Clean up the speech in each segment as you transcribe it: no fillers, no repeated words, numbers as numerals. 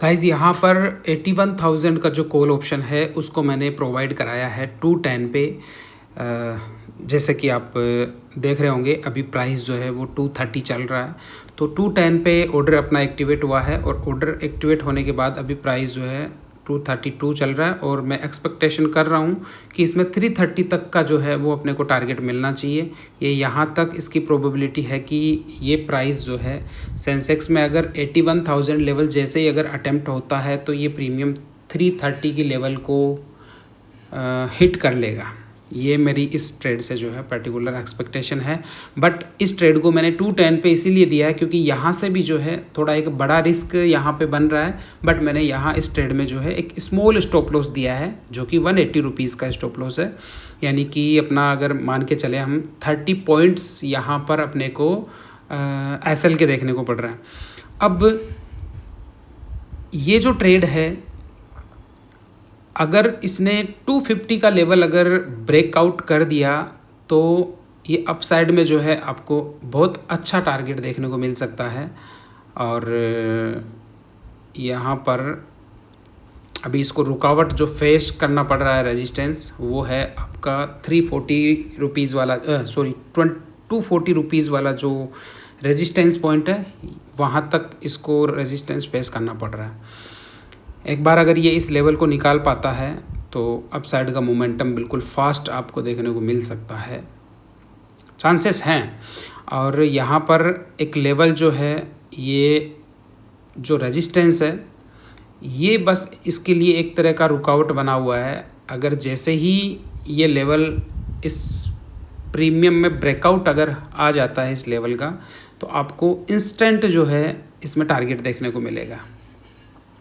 Guys यहाँ पर 81,000 का जो कॉल ऑप्शन है उसको मैंने प्रोवाइड कराया है 210 पे। जैसे कि आप देख रहे होंगे अभी प्राइस जो है वो 230 चल रहा है, तो 210 पे ऑर्डर अपना एक्टिवेट हुआ है और ऑर्डर एक्टिवेट होने के बाद अभी प्राइस जो है 232 चल रहा है और मैं एक्सपेक्टेशन कर रहा हूँ कि इसमें 330 तक का जो है वो अपने को टारगेट मिलना चाहिए। ये यहाँ तक इसकी प्रोबेबिलिटी है कि ये प्राइस जो है सेंसेक्स में अगर 81,000 लेवल जैसे ही अगर अटेम्प्ट होता है तो ये प्रीमियम 330 की लेवल को हिट कर लेगा। ये मेरी इस ट्रेड से जो है पर्टिकुलर एक्सपेक्टेशन है। बट इस ट्रेड को मैंने 210 पे इसीलिए दिया है क्योंकि यहाँ से भी जो है थोड़ा एक बड़ा रिस्क यहाँ पे बन रहा है। बट मैंने यहाँ इस ट्रेड में जो है एक स्मॉल स्टॉप लॉस दिया है जो कि 180 रुपीज़ का स्टॉप लॉस है, यानी कि अपना अगर मान के चले हम 30 पॉइंट्स यहाँ पर अपने को एसएल के देखने को पड़ रहा है। अब ये जो ट्रेड है अगर इसने 250 का लेवल अगर ब्रेकआउट कर दिया तो ये अपसाइड में जो है आपको बहुत अच्छा टारगेट देखने को मिल सकता है। और यहाँ पर अभी इसको रुकावट जो फेस करना पड़ रहा है रेजिस्टेंस वो है आपका 340 रुपीज़ वाला 240 रुपीज़ वाला जो रेजिस्टेंस पॉइंट है, वहाँ तक इसको रेजिस्टेंस फेस करना पड़ रहा है। एक बार अगर ये इस लेवल को निकाल पाता है तो अपसाइड का मोमेंटम बिल्कुल फास्ट आपको देखने को मिल सकता है, चांसेस हैं। और यहाँ पर एक लेवल जो है ये जो रेजिस्टेंस है ये बस इसके लिए एक तरह का रुकावट बना हुआ है। अगर जैसे ही ये लेवल इस प्रीमियम में ब्रेकआउट अगर आ जाता है इस लेवल का तो आपको इंस्टेंट जो है इसमें टारगेट देखने को मिलेगा।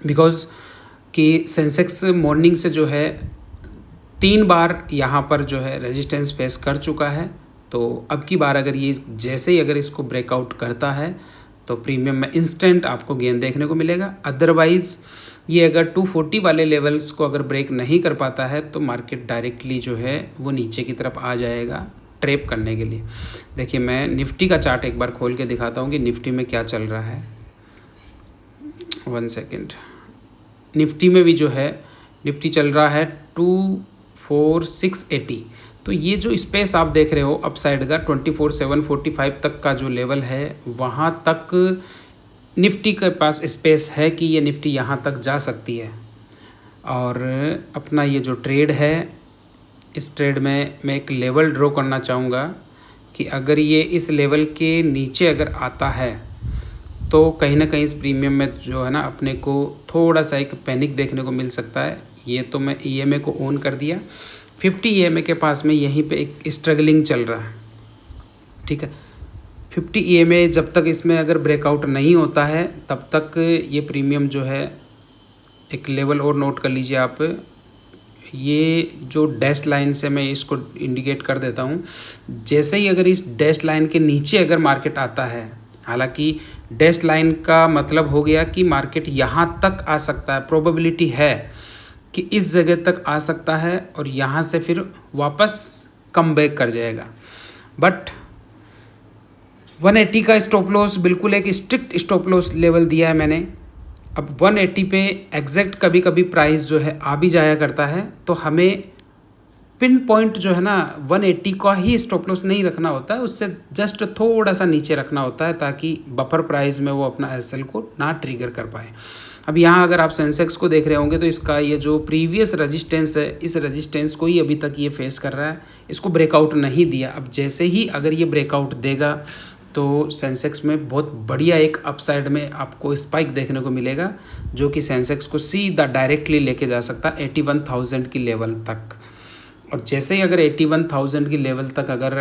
बिकॉज़ कि सेंसेक्स मॉर्निंग से जो है 3 बार यहाँ पर जो है रेजिस्टेंस फेस कर चुका है, तो अब की बार अगर ये जैसे ही अगर इसको ब्रेकआउट करता है तो प्रीमियम में इंस्टेंट आपको गेन देखने को मिलेगा। अदरवाइज़ ये अगर 240 वाले लेवल्स को अगर ब्रेक नहीं कर पाता है तो मार्केट डायरेक्टली जो है वो नीचे की तरफ आ जाएगा ट्रैप करने के लिए। देखिए मैं निफ्टी का चार्ट एक बार खोल के दिखाता हूँ कि निफ्टी में क्या चल रहा है। 1 सेकेंड। निफ्टी में भी जो है निफ्टी चल रहा है 24680। तो ये जो स्पेस आप देख रहे हो अपसाइड का 24,745 तक का जो लेवल है वहाँ तक निफ्टी के पास स्पेस है कि ये निफ्टी यहाँ तक जा सकती है। और अपना ये जो ट्रेड है इस ट्रेड में मैं एक लेवल ड्रॉ करना चाहूँगा कि अगर ये इस लेवल के नीचे अगर आता है तो कहीं ना कहीं इस प्रीमियम में जो है ना अपने को थोड़ा सा एक पैनिक देखने को मिल सकता है। ये तो मैं ईएमए को ऑन कर दिया, 50 ईएमए के पास में यहीं पे एक स्ट्रगलिंग चल रहा है, ठीक है। 50 ईएमए जब तक इसमें अगर ब्रेकआउट नहीं होता है तब तक ये प्रीमियम जो है एक लेवल और नोट कर लीजिए आप। ये जो डैश लाइन से मैं इसको इंडिकेट कर देता हूँ, जैसे ही अगर इस डैश लाइन के नीचे अगर मार्केट आता है, हालांकि डैश लाइन का मतलब हो गया कि मार्केट यहाँ तक आ सकता है, प्रोबेबिलिटी है कि इस जगह तक आ सकता है और यहाँ से फिर वापस कम बैक कर जाएगा। बट 180 का स्टॉप लॉस बिल्कुल एक स्ट्रिक्ट स्टॉप लॉस लेवल दिया है मैंने। अब 180 पे एग्जैक्ट कभी कभी प्राइस जो है आ भी जाया करता है, तो हमें पिन पॉइंट जो है ना 180 का ही स्टॉप लॉस नहीं रखना होता है, उससे जस्ट थोड़ा सा नीचे रखना होता है ताकि बफर प्राइस में वो अपना एसएल को ना ट्रिगर कर पाए। अब यहाँ अगर आप सेंसेक्स को देख रहे होंगे तो इसका ये जो प्रीवियस रेजिस्टेंस है इस रेजिस्टेंस को ही अभी तक ये फेस कर रहा है, इसको ब्रेकआउट नहीं दिया। अब जैसे ही अगर ये ब्रेकआउट देगा तो सेंसेक्स में बहुत बढ़िया एक अपसाइड में आपको स्पाइक देखने को मिलेगा जो कि सेंसेक्स को सीधा डायरेक्टली लेके जा सकता है 81,000 की लेवल तक। और जैसे ही अगर 81,000 की लेवल तक अगर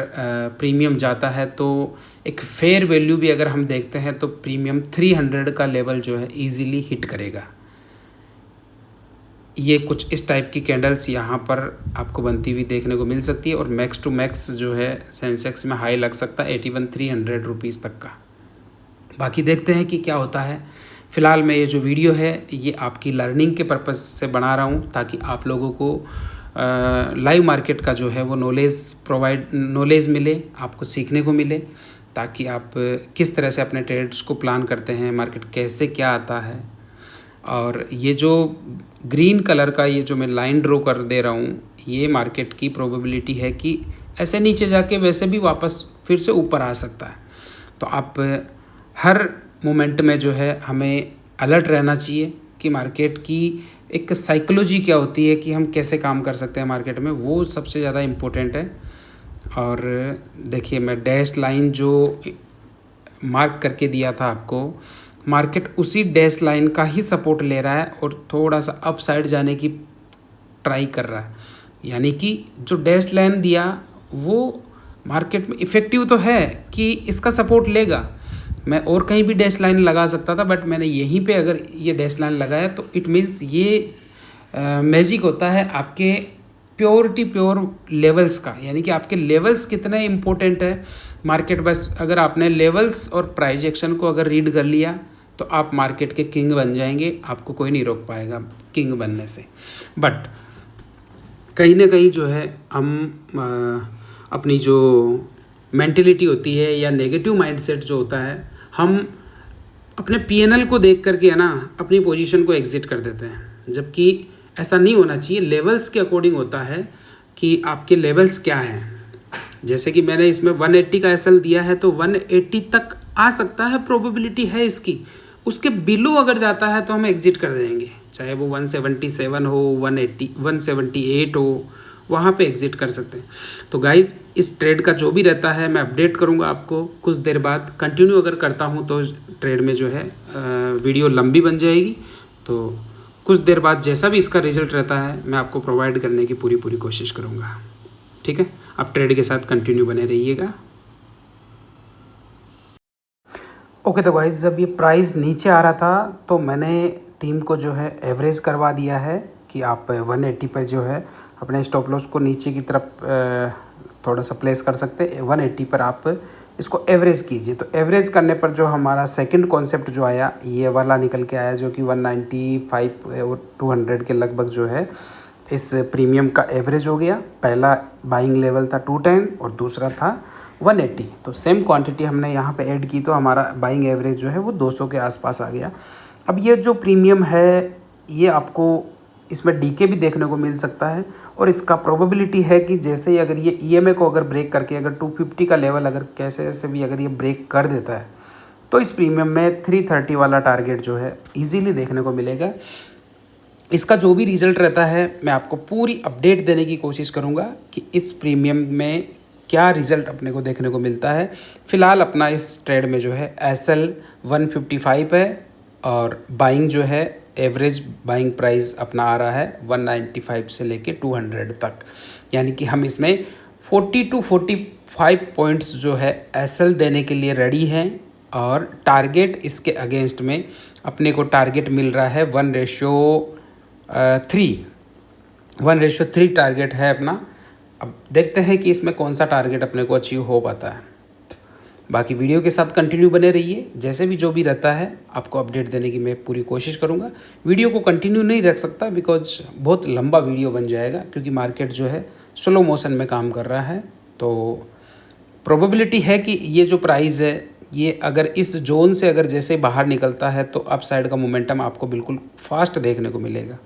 प्रीमियम जाता है तो एक फेयर वैल्यू भी अगर हम देखते हैं तो प्रीमियम 300 का लेवल जो है इजीली हिट करेगा। ये कुछ इस टाइप की कैंडल्स यहाँ पर आपको बनती हुई देखने को मिल सकती है और मैक्स टू मैक्स जो है सेंसेक्स में हाई लग सकता है 81,300 रुपीज़ तक का। बाकी देखते हैं कि क्या होता है। फ़िलहाल मैं ये जो वीडियो है ये आपकी लर्निंग के पर्पज़ से बना रहा हूँ ताकि आप लोगों को लाइव मार्केट का जो है वो नॉलेज मिले, आपको सीखने को मिले, ताकि आप किस तरह से अपने ट्रेड्स को प्लान करते हैं, मार्केट कैसे क्या आता है और ये जो ग्रीन कलर का ये जो मैं लाइन ड्रॉ कर दे रहा हूँ, ये मार्केट की प्रोबेबिलिटी है कि ऐसे नीचे जाके वैसे भी वापस फिर से ऊपर आ सकता है। तो आप हर मोमेंट में जो है हमें अलर्ट रहना चाहिए कि मार्केट की एक साइकोलॉजी क्या होती है, कि हम कैसे काम कर सकते हैं मार्केट में, वो सबसे ज़्यादा इम्पोर्टेंट है। और देखिए, मैं डैश लाइन जो मार्क करके दिया था आपको, मार्केट उसी डैश लाइन का ही सपोर्ट ले रहा है और थोड़ा सा अप साइड जाने की ट्राई कर रहा है। यानी कि जो डैश लाइन दिया वो मार्केट में इफ़ेक्टिव तो है कि इसका सपोर्ट लेगा। मैं और कहीं भी डैश लाइन लगा सकता था, बट मैंने यहीं पे अगर ये डैश लाइन लगाया तो इट मीन्स ये मैजिक होता है आपके प्योर लेवल्स का। यानी कि आपके लेवल्स कितने इम्पोर्टेंट है मार्केट, बस अगर आपने लेवल्स और प्राइस एक्शन को अगर रीड कर लिया तो आप मार्केट के किंग बन जाएंगे, आपको कोई नहीं रोक पाएगा किंग बनने से। बट कहीं ना कहीं जो है हम अपनी जो मेंटेलिटी होती है या नेगेटिव माइंडसेट जो होता है, हम अपने पीएनएल को देख करके है ना अपनी पोजीशन को एग्जिट कर देते हैं, जबकि ऐसा नहीं होना चाहिए। लेवल्स के अकॉर्डिंग होता है कि आपके लेवल्स क्या हैं। जैसे कि मैंने इसमें 180 का एसएल दिया है तो 180 तक आ सकता है, प्रोबेबिलिटी है इसकी। उसके बिलो अगर जाता है तो हम एग्जिट कर देंगे, चाहे वो 177 हो, 180 178 हो, वहाँ पे एग्जिट कर सकते हैं। तो गाइज़, इस ट्रेड का जो भी रहता है मैं अपडेट करूँगा आपको कुछ देर बाद। कंटिन्यू अगर करता हूँ तो ट्रेड में जो है वीडियो लंबी बन जाएगी। तो कुछ देर बाद जैसा भी इसका रिजल्ट रहता है मैं आपको प्रोवाइड करने की पूरी कोशिश करूँगा। ठीक है, आप ट्रेड के साथ कंटिन्यू बने रहिएगा। ओके, तो गाइस, जब ये प्राइस नीचे आ रहा था तो मैंने टीम को जो है एवरेज करवा दिया है कि आप 180 पर जो है अपने स्टॉप लॉस को नीचे की तरफ थोड़ा सा प्लेस कर सकते हैं। 180 पर आप इसको एवरेज कीजिए। तो एवरेज करने पर जो हमारा सेकंड कॉन्सेप्ट जो आया, ये वाला निकल के आया, जो कि 195 और 200 के लगभग जो है इस प्रीमियम का एवरेज हो गया। पहला बाइंग लेवल था 210 और दूसरा था 180। तो सेम क्वांटिटी हमने यहाँ पे ऐड की तो हमारा बाइंग एवरेज जो है वो 200 के आसपास आ गया। अब ये जो प्रीमियम है ये आपको इसमें डीके भी देखने को मिल सकता है, और इसका प्रोबेबिलिटी है कि जैसे ही अगर ये ईएमए को अगर ब्रेक करके अगर 250 का लेवल अगर कैसे ऐसे भी अगर ये ब्रेक कर देता है तो इस प्रीमियम में 330 वाला टारगेट जो है ईजिली देखने को मिलेगा। इसका जो भी रिज़ल्ट रहता है मैं आपको पूरी अपडेट देने की कोशिश करूँगा कि इस प्रीमियम में क्या रिज़ल्ट अपने को देखने को मिलता है। फ़िलहाल अपना इस ट्रेड में जो है SL 155 है और बाइंग जो है एवरेज बाइंग प्राइस अपना आ रहा है 195 से लेके 200 तक। यानी कि हम इसमें 40 to 45 पॉइंट्स जो है SL देने के लिए रेडी हैं, और टारगेट इसके अगेंस्ट में अपने को टारगेट मिल रहा है 1:3 टारगेट है अपना। अब देखते हैं कि इसमें कौन सा टारगेट अपने को अचीव हो पाता है। बाकी वीडियो के साथ कंटिन्यू बने रहिए, जैसे भी जो भी रहता है आपको अपडेट देने की मैं पूरी कोशिश करूँगा। वीडियो को कंटिन्यू नहीं रख सकता बिकॉज बहुत लंबा वीडियो बन जाएगा, क्योंकि मार्केट जो है स्लो मोशन में काम कर रहा है। तो प्रोबेबिलिटी है कि ये जो प्राइस है ये अगर इस जोन से अगर जैसे बाहर निकलता है तो अप साइड का मोमेंटम आपको बिल्कुल फास्ट देखने को मिलेगा।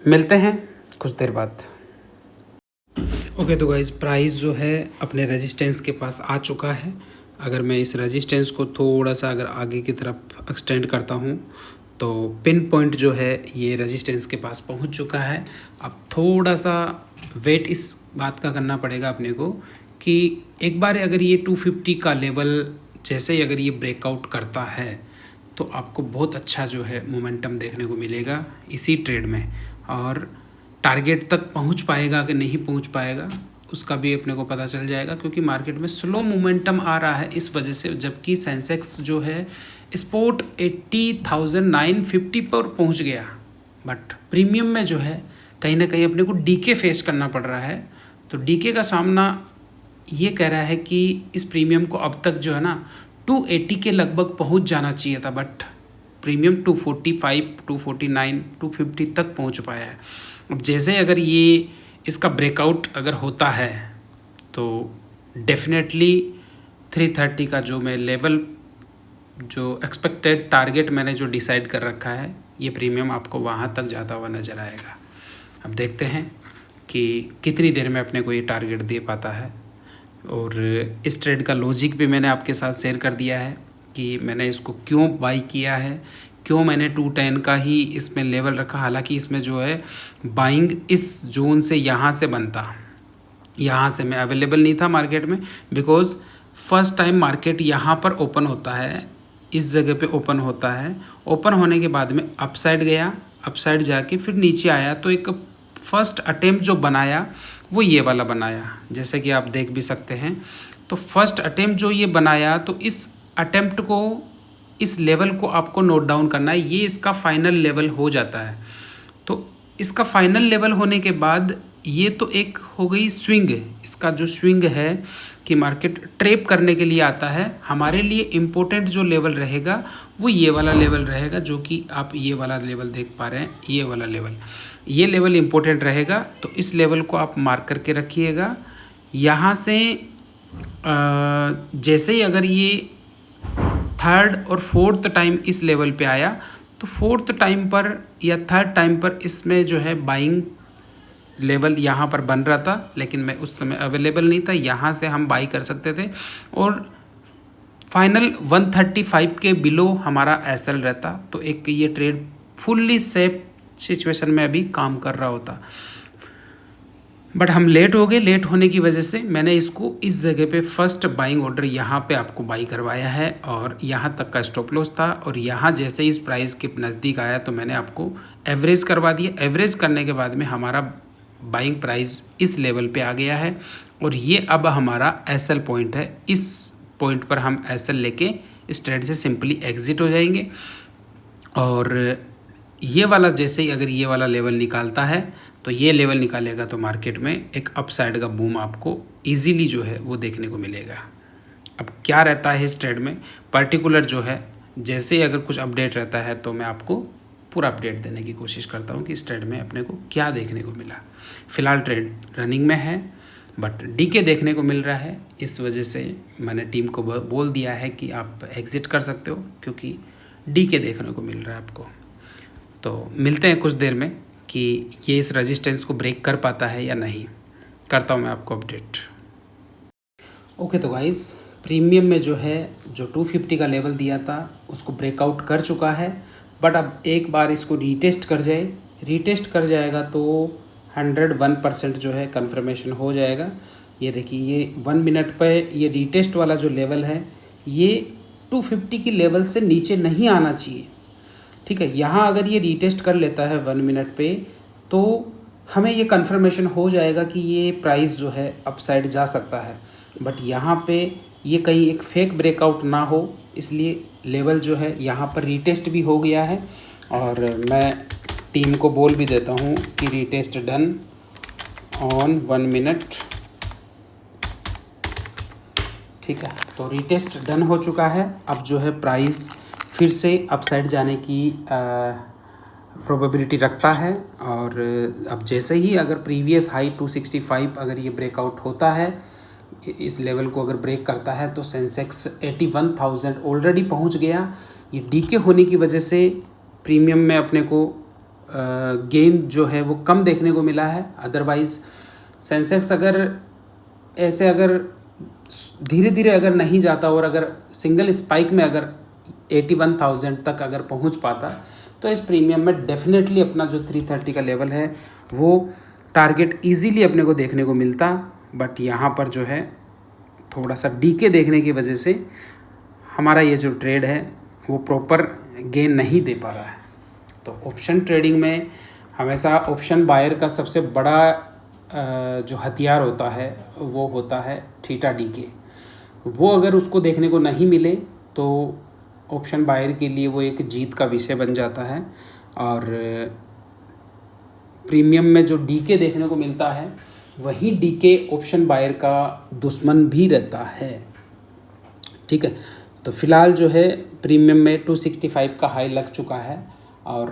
मिलते हैं कुछ देर बाद। ओके, तो गाइस, प्राइस जो है अपने रेजिस्टेंस के पास आ चुका है। अगर मैं इस रेजिस्टेंस को थोड़ा सा अगर आगे की तरफ एक्सटेंड करता हूँ तो पिन पॉइंट जो है ये रेजिस्टेंस के पास पहुँच चुका है। अब थोड़ा सा वेट इस बात का करना पड़ेगा अपने को कि एक बार अगर ये 250 का लेवल जैसे ही अगर ये ब्रेकआउट करता है तो आपको बहुत अच्छा जो है मोमेंटम देखने को मिलेगा इसी ट्रेड में, और टारगेट तक पहुंच पाएगा कि नहीं पहुंच पाएगा उसका भी अपने को पता चल जाएगा, क्योंकि मार्केट में स्लो मोमेंटम आ रहा है इस वजह से। जबकि सेंसेक्स जो है स्पोर्ट 80,950 पर पहुंच गया, बट प्रीमियम में जो है कहीं ना कहीं अपने को डीके फेस करना पड़ रहा है। तो डीके का सामना ये कह रहा है कि इस प्रीमियम को अब तक जो है ना 280 के लगभग पहुंच जाना चाहिए था, बट प्रीमियम 245, 249, 250 तक पहुंच पाया है। अब जैसे अगर ये इसका ब्रेकआउट अगर होता है तो डेफिनेटली 330 का जो मैं लेवल जो एक्सपेक्टेड टारगेट मैंने जो डिसाइड कर रखा है, ये प्रीमियम आपको वहाँ तक जाता हुआ नज़र आएगा। अब देखते हैं कि कितनी देर में अपने को ये टारगेट दे पाता है। और इस ट्रेड का लॉजिक भी मैंने आपके साथ शेयर कर दिया है कि मैंने इसको क्यों बाई किया है, क्यों मैंने 210 का ही इसमें लेवल रखा। हालांकि इसमें जो है बाइंग इस जोन से यहाँ से बनता, यहाँ से मैं अवेलेबल नहीं था मार्केट में, बिकॉज़ फर्स्ट टाइम मार्केट यहाँ पर ओपन होता है, इस जगह पे ओपन होता है। ओपन होने के बाद में अपसाइड गया, अपसाइड जाके फिर नीचे आया। तो एक फर्स्ट अटेम्प्ट जो बनाया वो ये वाला बनाया, जैसे कि आप देख भी सकते हैं। तो फर्स्ट अटेम्प्ट जो ये बनाया, तो इस अटेम्प्ट को, इस लेवल को आपको नोट डाउन करना है। ये इसका फाइनल लेवल हो जाता है। तो इसका फाइनल लेवल होने के बाद ये तो एक हो गई स्विंग। इसका जो स्विंग है कि मार्केट ट्रेप करने के लिए आता है। हमारे लिए इम्पोर्टेंट जो लेवल रहेगा वो ये वाला लेवल रहेगा, जो कि आप ये वाला लेवल देख पा रहे हैं। ये वाला लेवल, ये लेवल इम्पोर्टेंट रहेगा। तो इस लेवल को आप मार्क करके रखिएगा। यहाँ से जैसे ही अगर ये थर्ड और फोर्थ टाइम इस लेवल पे आया, तो फोर्थ टाइम पर या थर्ड टाइम पर इसमें जो है बाइंग लेवल यहाँ पर बन रहा था, लेकिन मैं उस समय अवेलेबल नहीं था। यहाँ से हम बाई कर सकते थे और फाइनल 135 के बिलो हमारा एसएल रहता। तो एक ये ट्रेड फुल्ली सेफ सिचुएशन में अभी काम कर रहा होता। बट हम लेट हो गए। लेट होने की वजह से मैंने इसको इस जगह पे फर्स्ट बाइंग ऑर्डर यहाँ पे आपको बाई करवाया है, और यहाँ तक का स्टॉप लॉस था। और यहाँ जैसे ही इस प्राइस के नज़दीक आया तो मैंने आपको एवरेज करवा दिया। एवरेज करने के बाद में हमारा बाइंग प्राइस इस लेवल पे आ गया है, और ये अब हमारा एसएल पॉइंट है। इस पॉइंट पर हम एसएल लेके इस ट्रेड से सिंपली एग्जिट हो जाएंगे। और ये वाला जैसे ही अगर ये वाला लेवल निकालता है, तो ये लेवल निकालेगा तो मार्केट में एक अपसाइड का बूम आपको इजीली जो है वो देखने को मिलेगा। अब क्या रहता है इस ट्रेड में पर्टिकुलर जो है, जैसे ही अगर कुछ अपडेट रहता है तो मैं आपको पूरा अपडेट देने की कोशिश करता हूँ कि इस ट्रेड में अपने को क्या देखने को मिला। फ़िलहाल ट्रेड रनिंग में है, बट डीके देखने को मिल रहा है। इस वजह से मैंने टीम को बोल दिया है कि आप एग्ज़िट कर सकते हो, क्योंकि डीके देखने को मिल रहा है आपको। तो मिलते हैं कुछ देर में कि ये इस रेजिस्टेंस को ब्रेक कर पाता है या नहीं। करता हूँ मैं आपको अपडेट। ओके, तो गाइस प्रीमियम में जो है जो 250 का लेवल दिया था उसको ब्रेकआउट कर चुका है। बट अब एक बार इसको रीटेस्ट कर जाए, रीटेस्ट कर जाएगा तो 101% जो है कन्फर्मेशन हो जाएगा। ये देखिए, ये 1 मिनट पे ये रीटेस्ट वाला जो लेवल है ये 250 की लेवल से नीचे नहीं आना चाहिए। ठीक है, यहाँ अगर ये रीटेस्ट कर लेता है 1 मिनट पे, तो हमें ये कन्फर्मेशन हो जाएगा कि ये प्राइस जो है अपसाइड जा सकता है। बट यहाँ पे ये कहीं एक फेक ब्रेकआउट ना हो, इसलिए लेवल जो है यहाँ पर रीटेस्ट भी हो गया है। और मैं टीम को बोल भी देता हूँ कि रीटेस्ट डन ऑन 1 मिनट। ठीक है, तो रीटेस्ट डन हो चुका है। अब जो है प्राइस फिर से अपसाइड जाने की प्रोबेबिलिटी रखता है। और अब जैसे ही अगर प्रीवियस हाई 265 अगर ये ब्रेकआउट होता है, इस लेवल को अगर ब्रेक करता है, तो सेंसेक्स 81,000 ऑलरेडी पहुंच गया। ये डीके होने की वजह से प्रीमियम में अपने को गेन जो है वो कम देखने को मिला है। अदरवाइज़ सेंसेक्स अगर ऐसे अगर धीरे धीरे अगर नहीं जाता और अगर सिंगल स्पाइक में अगर 81,000 तक अगर पहुंच पाता, तो इस प्रीमियम में डेफिनेटली अपना जो 330 का लेवल है वो टारगेट इजीली अपने को देखने को मिलता। बट यहाँ पर जो है थोड़ा सा डीके देखने की वजह से हमारा ये जो ट्रेड है वो प्रॉपर गेन नहीं दे पा रहा है। तो ऑप्शन ट्रेडिंग में हमेशा ऑप्शन बायर का सबसे बड़ा जो हथियार होता है वो होता है थीटा डीके। वो अगर उसको देखने को नहीं मिले तो ऑप्शन बायर के लिए वो एक जीत का विषय बन जाता है। और प्रीमियम में जो डीके देखने को मिलता है वही डीके ऑप्शन बायर का दुश्मन भी रहता है। ठीक है, तो फ़िलहाल जो है प्रीमियम में 265 का हाई लग चुका है। और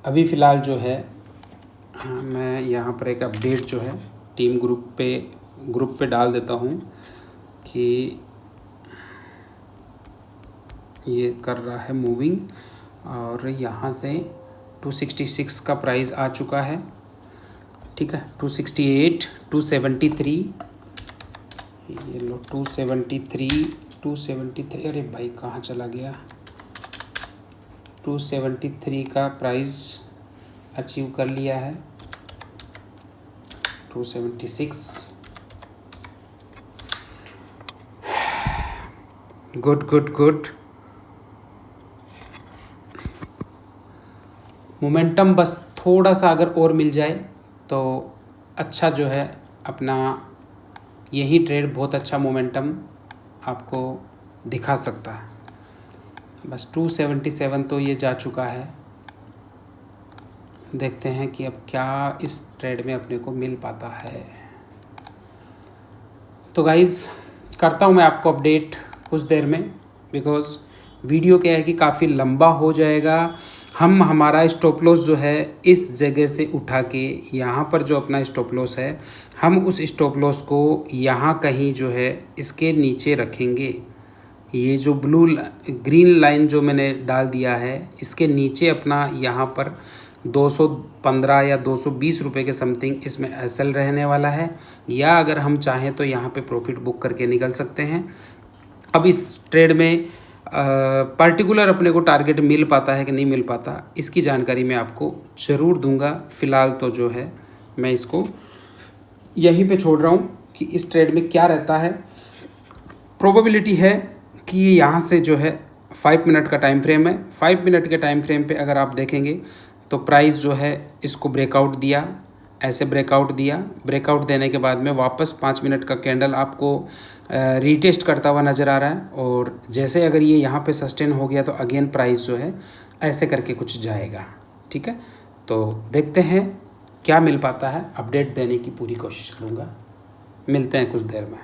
अभी फ़िलहाल जो है मैं यहाँ पर एक अपडेट जो है टीम ग्रुप पे डाल देता हूँ कि ये कर रहा है मूविंग, और यहाँ से 266 का प्राइस आ चुका है। ठीक है, 268, 273, ये लो 273, अरे भाई कहाँ चला गया। 273 का प्राइस अचीव कर लिया है। 276, गुड गुड गुड। मोमेंटम बस थोड़ा सा अगर और मिल जाए तो अच्छा जो है अपना यही ट्रेड बहुत अच्छा मोमेंटम आपको दिखा सकता है। बस 277 तो ये जा चुका है। देखते हैं कि अब क्या इस ट्रेड में अपने को मिल पाता है। तो गाइज़ करता हूँ मैं आपको अपडेट कुछ देर में, बिकॉज़ वीडियो क्या है कि काफ़ी लंबा हो जाएगा। हम हमारा स्टॉप लॉस जो है इस जगह से उठा के यहाँ पर जो अपना स्टॉप लॉस है, हम उस स्टॉप लॉस को यहाँ कहीं जो है इसके नीचे रखेंगे। ये जो ग्रीन लाइन जो मैंने डाल दिया है, इसके नीचे अपना यहाँ पर 215 या 220 रुपये के समथिंग इसमें एसएल रहने वाला है, या अगर हम चाहें तो यहाँ पे प्रॉफिट बुक करके निकल सकते हैं। अब इस ट्रेड में पर्टिकुलर अपने को टारगेट मिल पाता है कि नहीं मिल पाता, इसकी जानकारी मैं आपको ज़रूर दूंगा। फ़िलहाल तो जो है मैं इसको यहीं पे छोड़ रहा हूँ कि इस ट्रेड में क्या रहता है। प्रोबेबिलिटी है कि ये यहाँ से जो है 5 मिनट का टाइम फ्रेम है। 5 मिनट के टाइम फ्रेम पे अगर आप देखेंगे तो प्राइस जो है इसको ब्रेकआउट दिया, ऐसे ब्रेकआउट दिया। ब्रेकआउट देने के बाद में वापस 5 मिनट का कैंडल आपको रीटेस्ट करता हुआ नज़र आ रहा है, और जैसे अगर ये यहाँ पे सस्टेन हो गया तो अगेन प्राइस जो है ऐसे करके कुछ जाएगा। ठीक है, तो देखते हैं क्या मिल पाता है। अपडेट देने की पूरी कोशिश करूँगा। मिलते हैं कुछ देर में।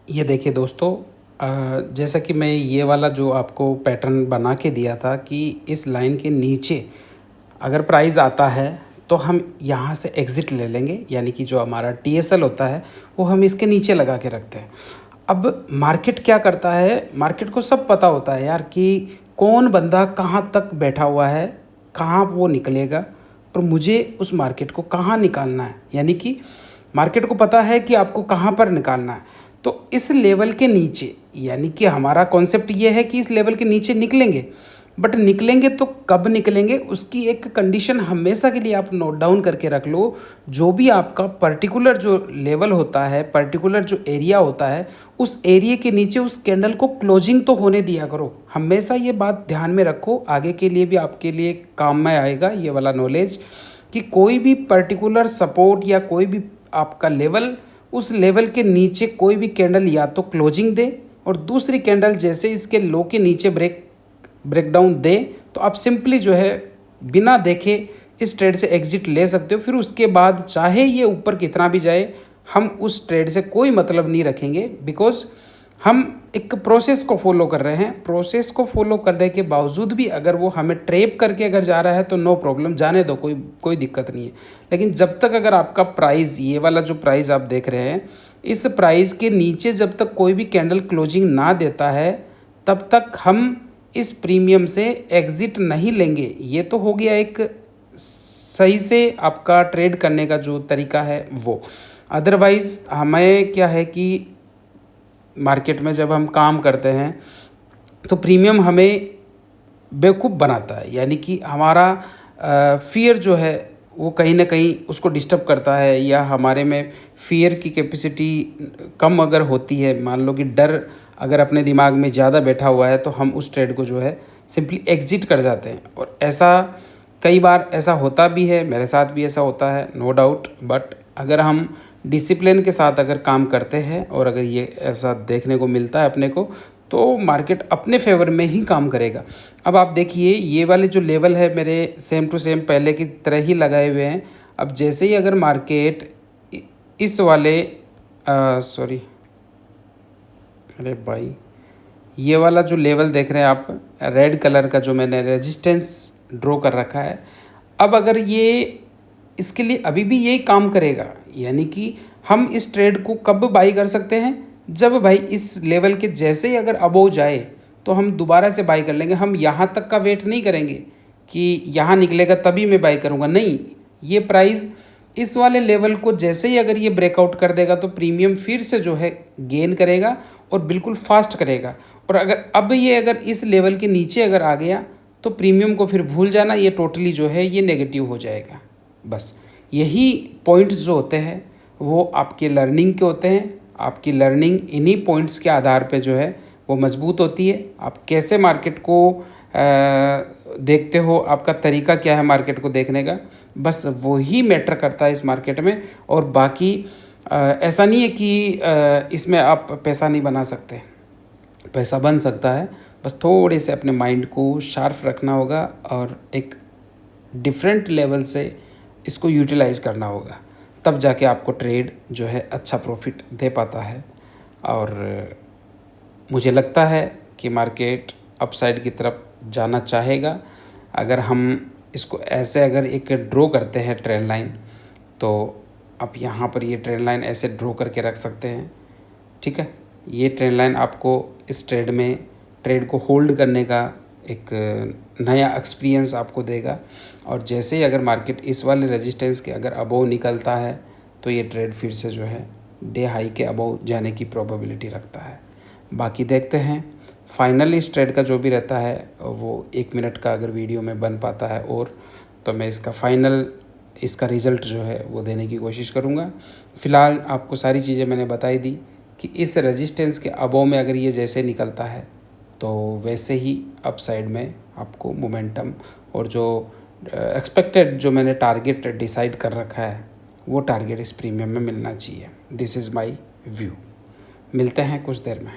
ये देखिए दोस्तों, जैसा कि मैं ये वाला जो आपको पैटर्न बना के दिया था कि इस लाइन के नीचे अगर प्राइस आता है तो हम यहाँ से एग्ज़िट ले लेंगे, यानी कि जो हमारा TSL होता है वो हम इसके नीचे लगा के रखते हैं। अब मार्केट क्या करता है, मार्केट को सब पता होता है यार कि कौन बंदा कहाँ तक बैठा हुआ है, कहाँ वो निकलेगा, और मुझे उस मार्केट को कहाँ निकालना है। यानी कि मार्केट को पता है कि आपको कहाँ पर निकालना है। तो इस लेवल के नीचे, यानी कि हमारा कॉन्सेप्ट ये है कि इस लेवल के नीचे निकलेंगे, बट निकलेंगे तो कब निकलेंगे उसकी एक कंडीशन हमेशा के लिए आप नोट डाउन करके रख लो। जो भी आपका पर्टिकुलर जो लेवल होता है, पर्टिकुलर जो एरिया होता है, उस एरिया के नीचे उस कैंडल को क्लोजिंग तो होने दिया करो। हमेशा ये बात ध्यान में रखो, आगे के लिए भी आपके लिए काम में आएगा ये वाला नॉलेज, कि कोई भी पर्टिकुलर सपोर्ट या कोई भी आपका लेवल, उस लेवल के नीचे कोई भी कैंडल या तो क्लोजिंग दे, और दूसरी कैंडल जैसे इसके लो के नीचे ब्रेकडाउन दे, तो आप सिंपली जो है बिना देखे इस ट्रेड से एग्जिट ले सकते हो। फिर उसके बाद चाहे ये ऊपर कितना भी जाए, हम उस ट्रेड से कोई मतलब नहीं रखेंगे, बिकॉज हम एक प्रोसेस को फॉलो कर रहे हैं। प्रोसेस को फॉलो करने के बावजूद भी अगर वो हमें ट्रैप करके अगर जा रहा है तो नो प्रॉब्लम, जाने दो, कोई दिक्कत नहीं है। लेकिन जब तक अगर आपका प्राइस, ये वाला जो प्राइस आप देख रहे हैं, इस प्राइस के नीचे जब तक कोई भी कैंडल क्लोजिंग ना देता है, तब तक हम इस प्रीमियम से एग्ज़िट नहीं लेंगे। ये तो हो गया एक सही से आपका ट्रेड करने का जो तरीका है वो। अदरवाइज़ हमें क्या है कि मार्केट में जब हम काम करते हैं तो प्रीमियम हमें बेवकूफ़ बनाता है, यानी कि हमारा फियर जो है वो कहीं ना कहीं उसको डिस्टर्ब करता है, या हमारे में फियर की कैपेसिटी कम अगर होती है, मान लो कि डर अगर अपने दिमाग में ज़्यादा बैठा हुआ है, तो हम उस ट्रेड को जो है सिंपली एग्जिट कर जाते हैं। और ऐसा कई बार ऐसा होता भी है, मेरे साथ भी ऐसा होता है, नो डाउट। बट अगर हम डिसिप्लिन के साथ अगर काम करते हैं और अगर ये ऐसा देखने को मिलता है अपने को, तो मार्केट अपने फेवर में ही काम करेगा। अब आप देखिए ये वाले जो लेवल है मेरे सेम टू सेम पहले की तरह ही लगाए हुए हैं। अब जैसे ही अगर मार्केट इस वाले सॉरी अरे भाई, ये वाला जो लेवल देख रहे हैं आप, रेड कलर का जो मैंने रेजिस्टेंस ड्रॉ कर रखा है, अब अगर ये इसके लिए अभी भी यही काम करेगा, यानी कि हम इस ट्रेड को कब बाई कर सकते हैं, जब भाई इस लेवल के जैसे ही अगर अबोव जाए, तो हम दोबारा से बाई कर लेंगे। हम यहाँ तक का वेट नहीं करेंगे कि यहाँ निकलेगा तभी मैं बाई करूँगा, नहीं। ये प्राइस इस वाले लेवल को जैसे ही अगर ये ब्रेकआउट कर देगा तो प्रीमियम फिर से जो है गेन करेगा और बिल्कुल फास्ट करेगा। और अगर इस लेवल के नीचे अगर आ गया तो प्रीमियम को फिर भूल जाना, ये टोटली जो है ये नेगेटिव हो जाएगा। बस यही पॉइंट्स जो होते हैं वो आपके लर्निंग के होते हैं। आपकी लर्निंग इन्हीं पॉइंट्स के आधार पे जो है वो मजबूत होती है। आप कैसे मार्केट को देखते हो, आपका तरीका क्या है मार्केट को देखने का, बस वही मैटर करता है इस मार्केट में। और बाकी ऐसा नहीं है कि इसमें आप पैसा नहीं बना सकते, पैसा बन सकता है। बस थोड़े से अपने माइंड को शार्प रखना होगा और एक डिफरेंट लेवल से इसको यूटिलाइज़ करना होगा, तब जाके आपको ट्रेड जो है अच्छा प्रॉफिट दे पाता है। और मुझे लगता है कि मार्केट अपसाइड की तरफ जाना चाहेगा। अगर हम इसको ऐसे अगर एक ड्रॉ करते हैं ट्रेंड लाइन, तो आप यहाँ पर ये ट्रेंड लाइन ऐसे ड्रॉ करके रख सकते हैं, ठीक है। ये ट्रेंड लाइन आपको इस ट्रेड को होल्ड करने का एक नया एक्सपीरियंस आपको देगा। और जैसे ही अगर मार्केट इस वाले रेजिस्टेंस के अगर अबोव निकलता है तो ये ट्रेड फिर से जो है डे हाई के अबोव जाने की प्रोबेबिलिटी रखता है। बाकी देखते हैं फाइनल इस ट्रेड का जो भी रहता है वो 1 मिनट का अगर वीडियो में बन पाता है और तो मैं इसका रिज़ल्ट जो है वो देने की कोशिश करूँगा। फ़िलहाल आपको सारी चीज़ें मैंने बताई दी कि इस रेजिस्टेंस के अबोव में अगर ये जैसे निकलता है तो वैसे ही अपसाइड में आपको मोमेंटम और जो एक्सपेक्टेड जो मैंने टारगेट डिसाइड कर रखा है वो टारगेट इस प्रीमियम में मिलना चाहिए। This is my view. मिलते हैं कुछ देर में।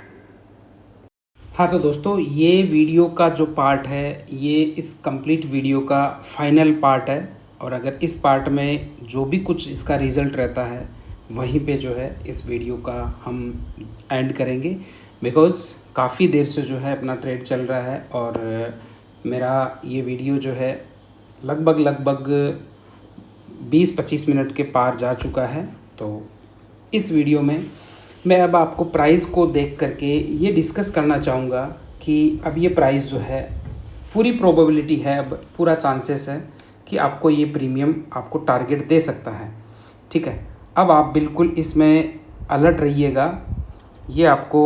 हाँ तो दोस्तों, ये वीडियो का जो पार्ट है ये इस कंप्लीट वीडियो का फाइनल पार्ट है। और अगर इस पार्ट में जो भी कुछ इसका रिज़ल्ट रहता है वहीं पे जो है इस वीडियो का हम एंड करेंगे, बिकॉज़ काफ़ी देर से जो है अपना ट्रेड चल रहा है और मेरा ये वीडियो जो है लगभग 20-25 मिनट के पार जा चुका है। तो इस वीडियो में मैं अब आपको प्राइस को देख करके ये डिस्कस करना चाहूँगा कि अब ये प्राइस जो है पूरी प्रोबेबिलिटी है, अब पूरा चांसेस है कि आपको ये प्रीमियम आपको टारगेट दे सकता है, ठीक है। अब आप बिल्कुल इसमें अलर्ट रहिएगा, ये आपको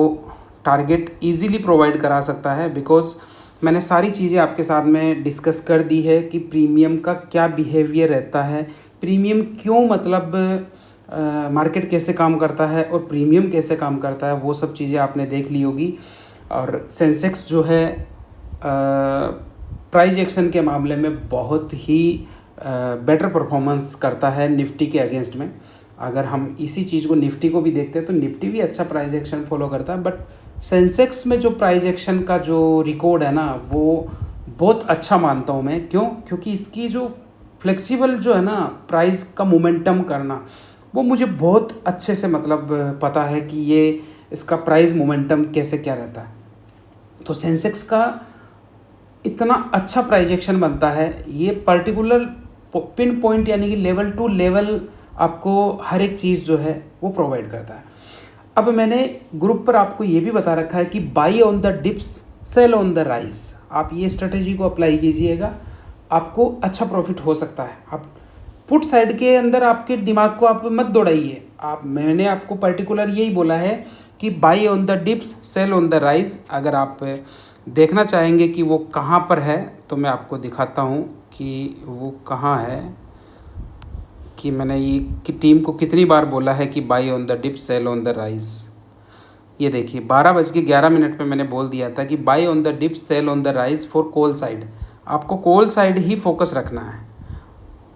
टारगेट इजीली प्रोवाइड करा सकता है, बिकॉज़ मैंने सारी चीज़ें आपके साथ में डिस्कस कर दी है कि प्रीमियम का क्या बिहेवियर रहता है, प्रीमियम क्यों मतलब मार्केट कैसे काम करता है और प्रीमियम कैसे काम करता है, वो सब चीज़ें आपने देख ली होगी। और सेंसेक्स जो है प्राइस एक्शन के मामले में बहुत ही बेटर परफॉर्मेंस करता है निफ्टी के अगेंस्ट में। अगर हम इसी चीज़ को निफ्टी को भी देखते हैं तो निफ्टी भी अच्छा प्राइस एक्शन फॉलो करता है, बट सेंसेक्स में जो प्राइस एक्शन का जो रिकॉर्ड है ना वो बहुत अच्छा मानता हूँ मैं। क्योंकि इसकी जो फ्लेक्सिबल जो है ना प्राइस का मोमेंटम करना, वो मुझे बहुत अच्छे से मतलब पता है कि ये इसका प्राइस मोमेंटम कैसे क्या रहता है। तो सेंसेक्स का इतना अच्छा प्राइस एक्शन बनता है, ये पर्टिकुलर पिन पॉइंट यानी कि लेवल टू लेवल आपको हर एक चीज़ जो है वो प्रोवाइड करता है। अब मैंने ग्रुप पर आपको ये भी बता रखा है कि buy on the dips sell on the rise. आप ये स्ट्रेटेजी को अप्लाई कीजिएगा, आपको अच्छा प्रॉफिट हो सकता है। आप पुट साइड के अंदर आपके दिमाग को आप मत दौड़ाइए। मैंने आपको पर्टिकुलर यही बोला है कि buy on the dips sell on the rise. अगर आप देखना चाहेंगे कि वो कहाँ पर है तो मैं आपको दिखाता हूँ कि वो कहाँ है, कि मैंने ये कि टीम को कितनी बार बोला है कि buy on the dip sell on the rise. ये देखिए 12:11 पे मैंने बोल दिया था कि buy on the dip sell on the rise for call side. आपको कॉल साइड ही फोकस रखना है।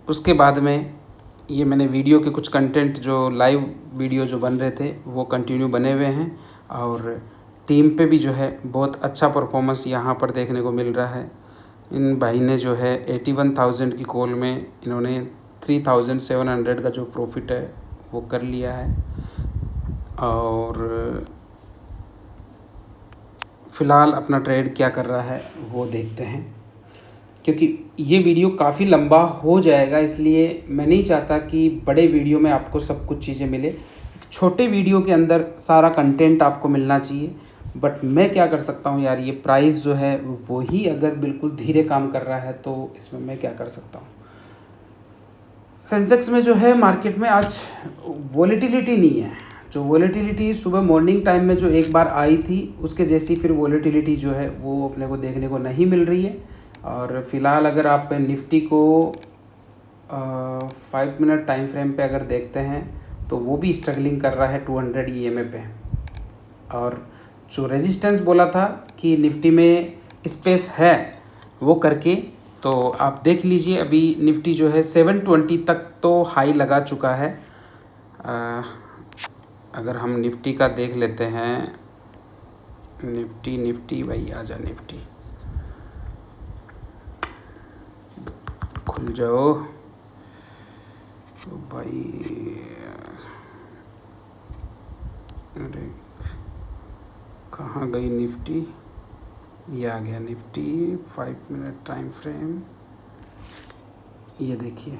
उसके बाद में ये मैंने वीडियो के कुछ कंटेंट जो लाइव वीडियो जो बन रहे थे वो कंटिन्यू बने हुए हैं और टीम पे भी जो है बहुत अच्छा परफॉर्मेंस यहाँ पर देखने को मिल रहा है। इन भाई ने जो है 81,000 की कॉल में इन्होंने 3,700 का जो प्रॉफिट है वो कर लिया है। और फ़िलहाल अपना ट्रेड क्या कर रहा है वो देखते हैं, क्योंकि ये वीडियो काफ़ी लंबा हो जाएगा, इसलिए मैं नहीं चाहता कि बड़े वीडियो में आपको सब कुछ चीज़ें मिले। छोटे वीडियो के अंदर सारा कंटेंट आपको मिलना चाहिए। बट मैं क्या कर सकता हूँ यार, ये प्राइस जो है वही अगर बिल्कुल धीरे काम कर रहा है तो इसमें मैं क्या कर सकता हूँ। सेंसेक्स में जो है मार्केट में आज वॉलेटिलिटी नहीं है। जो वॉलेटिलिटी सुबह मॉर्निंग टाइम में जो एक बार आई थी उसके जैसी फिर वॉलेटिलिटी जो है वो अपने को देखने को नहीं मिल रही है। और फ़िलहाल अगर आप निफ्टी को 5 मिनट टाइम फ्रेम पे अगर देखते हैं तो वो भी स्ट्रगलिंग कर रहा है 200 EMA पे। और जो रेजिस्टेंस बोला था कि निफ्टी में स्पेस है वो करके, तो आप देख लीजिए अभी निफ्टी जो है 720 तक तो हाई लगा चुका है। अगर हम निफ्टी का देख लेते हैं, निफ्टी भाई आजा, निफ्टी खुल जाओ तो भाई। अरे कहाँ गई निफ्टी, ये आ गया निफ्टी 5 मिनट टाइम फ्रेम। ये देखिए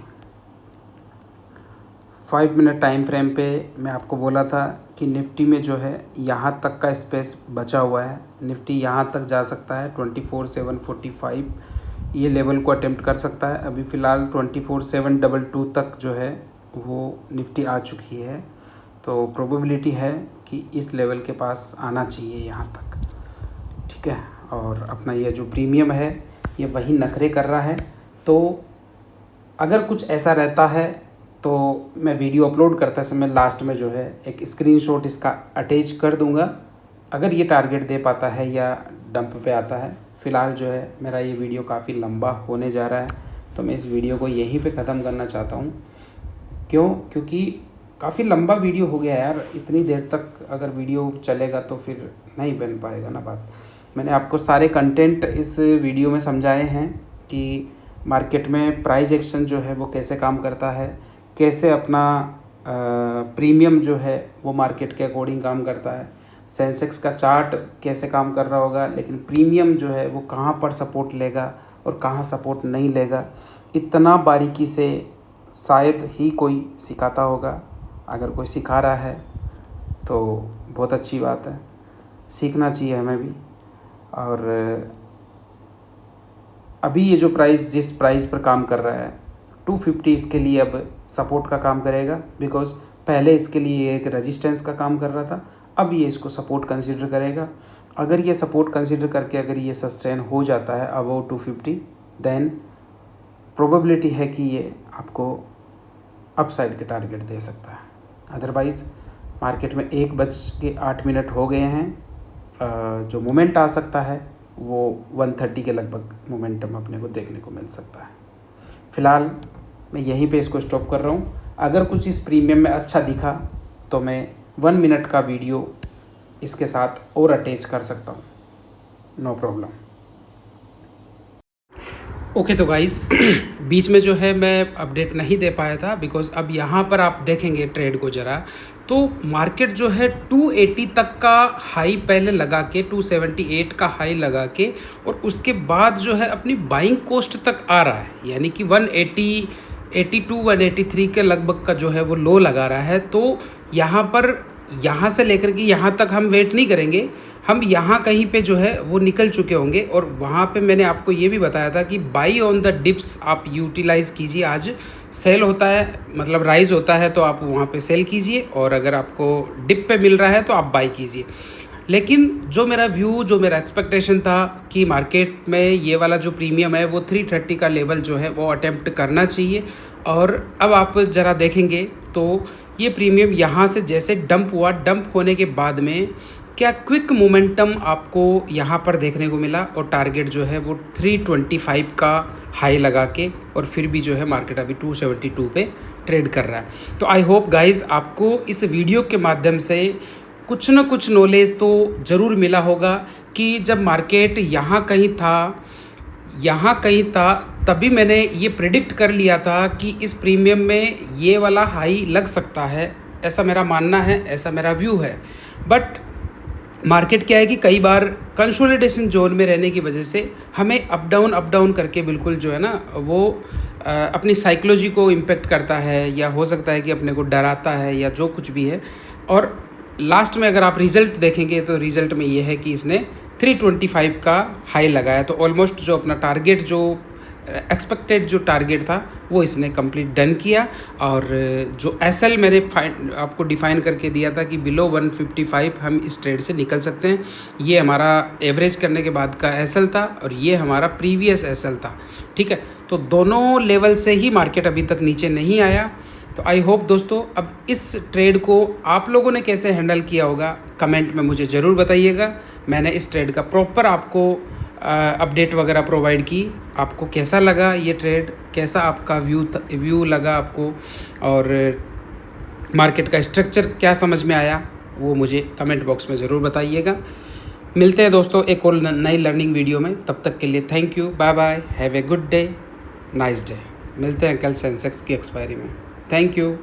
5 मिनट टाइम फ्रेम पे मैं आपको बोला था कि निफ्टी में जो है यहाँ तक का स्पेस बचा हुआ है। निफ्टी यहाँ तक जा सकता है 24,745 ये लेवल को अटेम्प्ट कर सकता है। अभी फ़िलहाल 24,722 तक जो है वो निफ्टी आ चुकी है। तो प्रोबेबिलिटी है कि इस लेवल के पास आना चाहिए यहाँ तक, ठीक है। और अपना ये जो प्रीमियम है ये वही नखरे कर रहा है। तो अगर कुछ ऐसा रहता है तो मैं वीडियो अपलोड करते समय लास्ट में जो है एक स्क्रीनशॉट इसका अटैच कर दूंगा, अगर ये टारगेट दे पाता है या डंप पे आता है। फ़िलहाल जो है मेरा ये वीडियो काफ़ी लंबा होने जा रहा है तो मैं इस वीडियो को यहीं पे ख़त्म करना चाहता हूँ। क्योंकि काफ़ी लंबा वीडियो हो गया यार। इतनी देर तक अगर वीडियो चलेगा तो फिर नहीं बन पाएगा ना बात। मैंने आपको सारे कंटेंट इस वीडियो में समझाए हैं कि मार्केट में प्राइस एक्शन जो है वो कैसे काम करता है, कैसे अपना प्रीमियम जो है वो मार्केट के अकॉर्डिंग काम करता है, सेंसेक्स का चार्ट कैसे काम कर रहा होगा, लेकिन प्रीमियम जो है वो कहाँ पर सपोर्ट लेगा और कहाँ सपोर्ट नहीं लेगा, इतना बारीकी से शायद ही कोई सिखाता होगा। अगर कोई सिखा रहा है तो बहुत अच्छी बात है, सीखना चाहिए हमें भी। और अभी ये जो प्राइस जिस प्राइस पर काम कर रहा है 250 इसके लिए अब सपोर्ट का काम करेगा, बिकॉज़ पहले इसके लिए एक रेजिस्टेंस का काम कर रहा था, अब ये इसको सपोर्ट कंसीडर करेगा। अगर ये सपोर्ट कंसीडर करके अगर ये सस्टेन हो जाता है अबव 250, देन प्रोबेबिलिटी है कि ये आपको अपसाइड के टारगेट दे सकता है। अदरवाइज़ मार्केट में 1:08 हो गए हैं, जो मोमेंट आ सकता है वो 130 के लगभग मोमेंटम अपने को देखने को मिल सकता है। फ़िलहाल मैं यहीं पे इसको स्टॉप कर रहा हूँ। अगर कुछ इस प्रीमियम में अच्छा दिखा तो मैं 1 मिनट का वीडियो इसके साथ और अटैच कर सकता हूँ, नो प्रॉब्लम। ओके तो गाइज़ बीच में जो है मैं अपडेट नहीं दे पाया था बिकॉज़ अब यहाँ पर आप देखेंगे ट्रेड को ज़रा, तो मार्केट जो है 280 तक का हाई पहले लगा के 278 का हाई लगा के और उसके बाद जो है अपनी बाइंग कोस्ट तक आ रहा है, यानी कि 180 82 183 के लगभग का जो है वो लो लगा रहा है। तो यहाँ पर यहाँ से लेकर के यहाँ तक हम वेट नहीं करेंगे, हम यहाँ कहीं पे जो है वो निकल चुके होंगे। और वहाँ पे मैंने आपको ये भी बताया था कि बाई ऑन द डिप्स आप यूटिलाइज़ कीजिए। आज सेल होता है, मतलब राइज़ होता है तो आप वहाँ पे सेल कीजिए, और अगर आपको डिप पे मिल रहा है तो आप बाई कीजिए। लेकिन जो मेरा व्यू, जो मेरा एक्सपेक्टेशन था कि मार्केट में ये वाला जो प्रीमियम है वो 330 का लेवल जो है वो अटेम्प्ट करना चाहिए। और अब आप ज़रा देखेंगे तो ये प्रीमियम यहाँ से जैसे डंप हुआ, डंप होने के बाद में क्या क्विक मोमेंटम आपको यहाँ पर देखने को मिला, और टारगेट जो है वो 325 का हाई लगा के, और फिर भी जो है मार्केट अभी 272 पे ट्रेड कर रहा है। तो आई होप गाइज़ आपको इस वीडियो के माध्यम से कुछ ना कुछ नॉलेज तो ज़रूर मिला होगा कि जब मार्केट यहाँ कहीं था तभी मैंने ये प्रेडिक्ट कर लिया था कि इस प्रीमियम में ये वाला हाई लग सकता है। ऐसा मेरा मानना है, ऐसा मेरा व्यू है। बट मार्केट क्या है कि कई बार कंसोलिडेशन जोन में रहने की वजह से हमें अप डाउन करके बिल्कुल जो है ना वो अपनी साइकोलॉजी को इम्पेक्ट करता है, या हो सकता है कि अपने को डराता है या जो कुछ भी है। और लास्ट में अगर आप रिज़ल्ट देखेंगे तो रिज़ल्ट में ये है कि इसने 325 का हाई लगाया, तो ऑलमोस्ट जो अपना टारगेट जो एक्सपेक्टेड जो टारगेट था वो इसने कंप्लीट डन किया। और जो एसएल मैंने आपको डिफ़ाइन करके दिया था कि बिलो 155 हम इस ट्रेड से निकल सकते हैं, ये हमारा एवरेज करने के बाद का एसएल था और ये हमारा प्रीवियस एसएल था। ठीक है, तो दोनों लेवल से ही मार्केट अभी तक नीचे नहीं आया। तो आई होप दोस्तों अब इस ट्रेड को आप लोगों ने कैसे हैंडल किया होगा कमेंट में मुझे ज़रूर बताइएगा। मैंने इस ट्रेड का प्रॉपर आपको अपडेट वगैरह प्रोवाइड की। आपको कैसा लगा ये ट्रेड, कैसा आपका व्यू लगा आपको, और मार्केट का स्ट्रक्चर क्या समझ में आया, वो मुझे कमेंट बॉक्स में ज़रूर बताइएगा। मिलते हैं दोस्तों एक और नई लर्निंग वीडियो में, तब तक के लिए thank you, bye bye, have a good day, nice day. मिलते हैं कल सेंसेक्स की एक्सपायरी में। Thank you.